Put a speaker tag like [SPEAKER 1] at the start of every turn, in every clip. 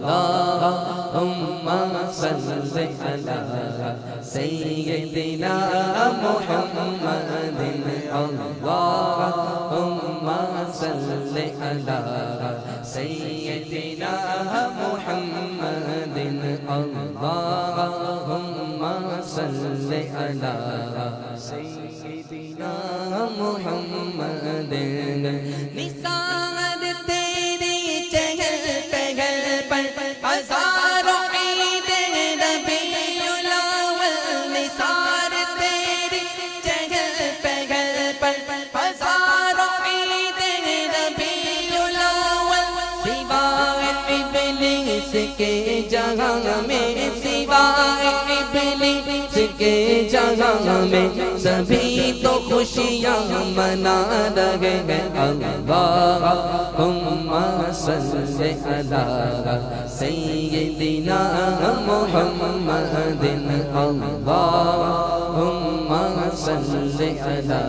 [SPEAKER 1] اللهم صل على سيدنا محمد اللهم صل على سيدنا محمد اللهم صل على سيدنا محمد نثار تیری چہل پہل پر ہزاروں عید ربیع الاول نثار تیری چہل پہل پر ہزاروں عید ربیع الاول سوائے ابلیس کے جہاں میں سوائے ابلیس کے جہاں میں سبھی تو خوشیاں منا رہے ہیں اللہم صل علی سیدنا محمد اللہم صل علی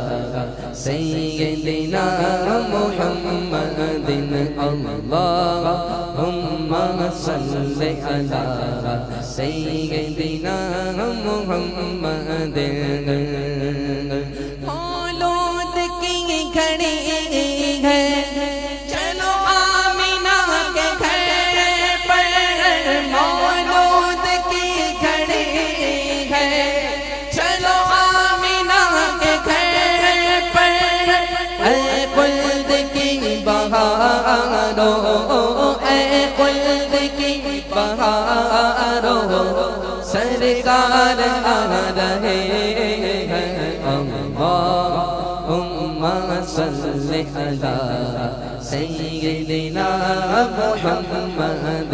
[SPEAKER 1] سیدنا محمد اللہم صل علی سیدنا محمد مولود کی گھڑی ہے چلو آمینہ کے گھر پر مولود کی گھڑی ہے چلو آمینہ کے گھر پر اے خلد کی بہاروں اے خلد کی بہاروں سرکار آ رہے ہیں اللہم صل علی سیدنا محمد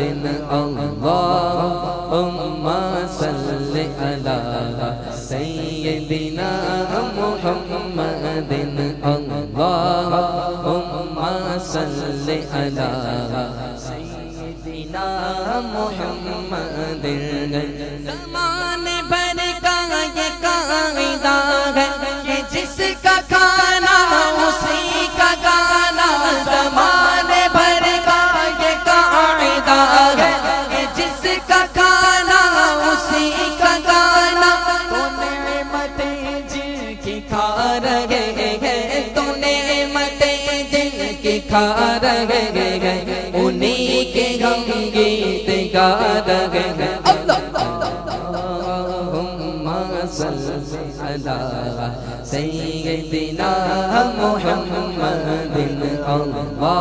[SPEAKER 1] اللہم صل علی سیدنا محمد اللہم صل علی سیدنا محمد زمانے بھر کا یہ قاعدہ ہے کہ جس کا کھانا اسی کا گانا زمانے بھر کا یہ قاعدہ ہے کہ جس کا کھانا اسی کا گانا تو نعمتیں جن کی کھا رہے ہیں تو نعمتیں جن کی کھا رہے ہیں انہی کے ہم گیت گا رہے ہیں اللہم صل علی سیدنا محمد اللہم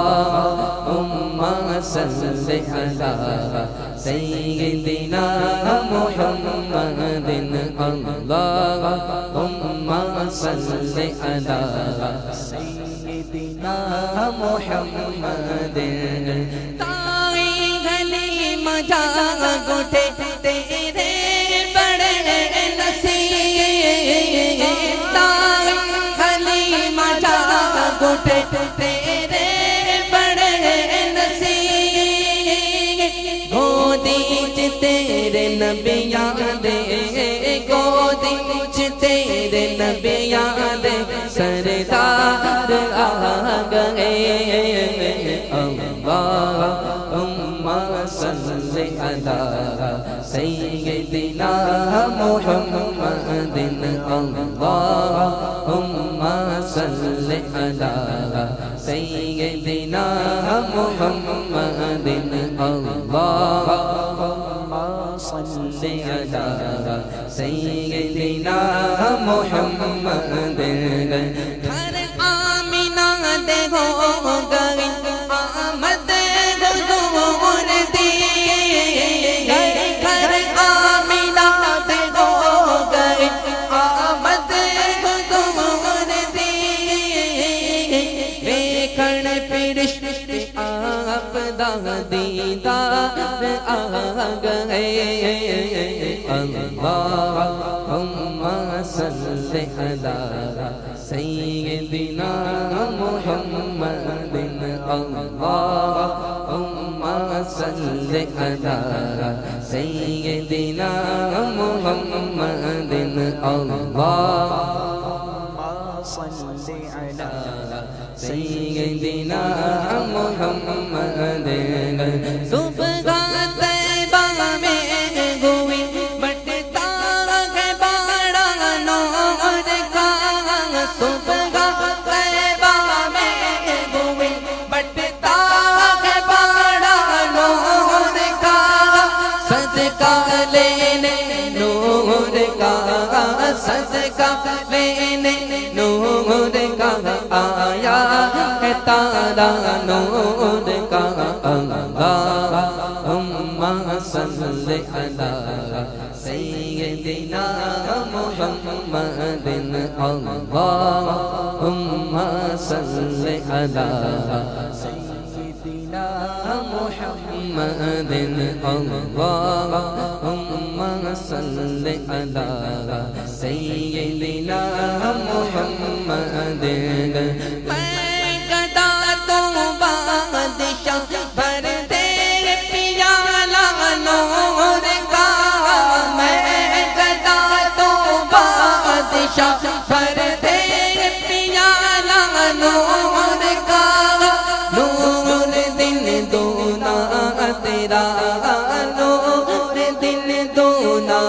[SPEAKER 1] صل علی سیدنا محمد اللہم صل علی سیدنا محمد تائی گلی مجا گھٹے تیرے بڑے نصیب تائی گلی مجا گھٹے تیرے بڑے نصیب گودی چ تیرے نبیاں دے گودی چ تیرے نبیاں دے سردار آ گئے اللہم صل علی سیدنا محمد اللہم صل علی سیدنا محمد اللہم صل علی سیدنا محمد ہر آمینہ دے ہو گئی آمد حضور دی ہر آمینہ دے ہو گئی آمد حضور دی ویکھن پرش آپ دا دیدار آ گئے اللہم صل علی سیدنا محمد اللہم صل علی سیدنا محمد اللہم صل علی سیدنا محمد سبحان لینے نور کا صدقہ لینے نور کا آیا ہے تارا نور کا اللہم صلی علی سیدنا محمد اللہم صلی علی سیدنا محمد اللہم صلی علی سیدنا محمد میں گدا تو بادشاہ بھر دے پیالہ نور کا میں گدا تو بادشاہ بھر دے پیالہ نور کا نور دل دونا تیرا نور دل دونا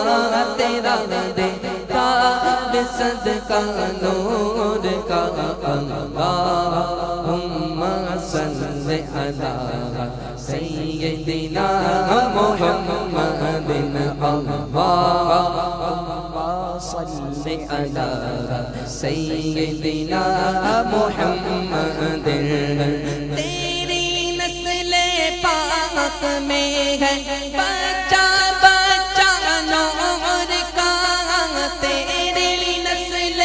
[SPEAKER 1] تیرا دے صدقہ نور کا اللہم صلی علی سیدنا محمد اللہم صلی علی سیدنا محمد تیری نسل پاک میں ہے بچہ بچہ نور کا تیری نسل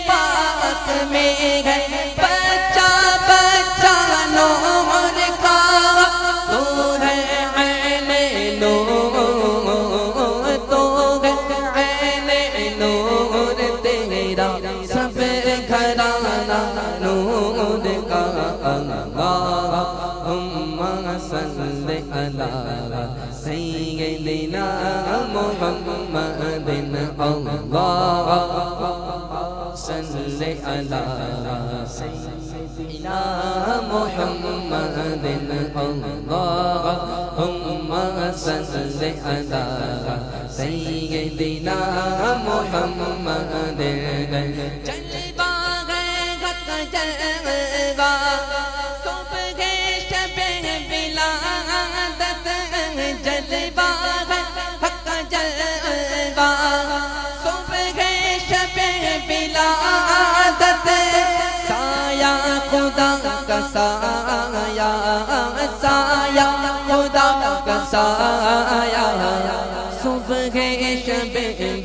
[SPEAKER 1] پاک میں ہے بچہ بچہ نور کا تو ہے عین نور تو ہے عین نور تیرا سب گھرانہ نور کا اللہم صلی علی سیدنا محمد اللہم صلی علی سیدنا محمد اللہم صلی علی سیدنا محمد جلوہ ہے حق جلوہ صبح شب ولادت جلوہ ہے حق جلوہ صبح شب ولادت سایہ خدا کا سایہ سایہ خدا کا سایہ صبح شب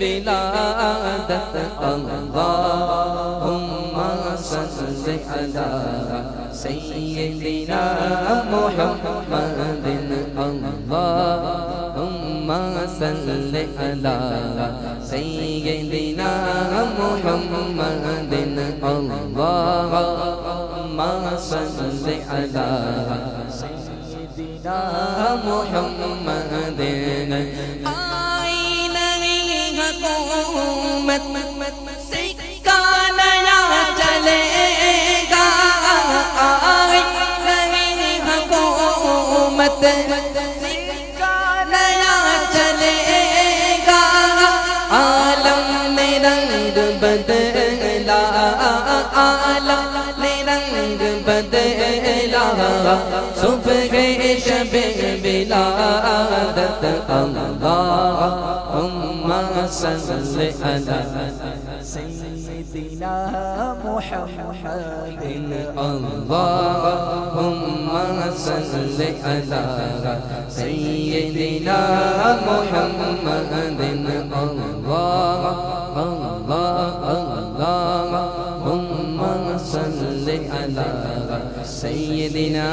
[SPEAKER 1] ولادت اللہم صلی علی سیدنا محمد اللہم صلی علی سیدنا محمد اللہم صلی علی سیدنا محمد آئی نئی حکومت سکہ نیا چلے گا آئی نئی حکومت سکہ نیا چلے گا عالم نے رنگ بدلا عالم نے رنگ بدلا صبح شب ولادت اللہم صلی علی سیدنا محمد اللہم صلی علی سیدنا محمد اللہم صلی علی سیدنا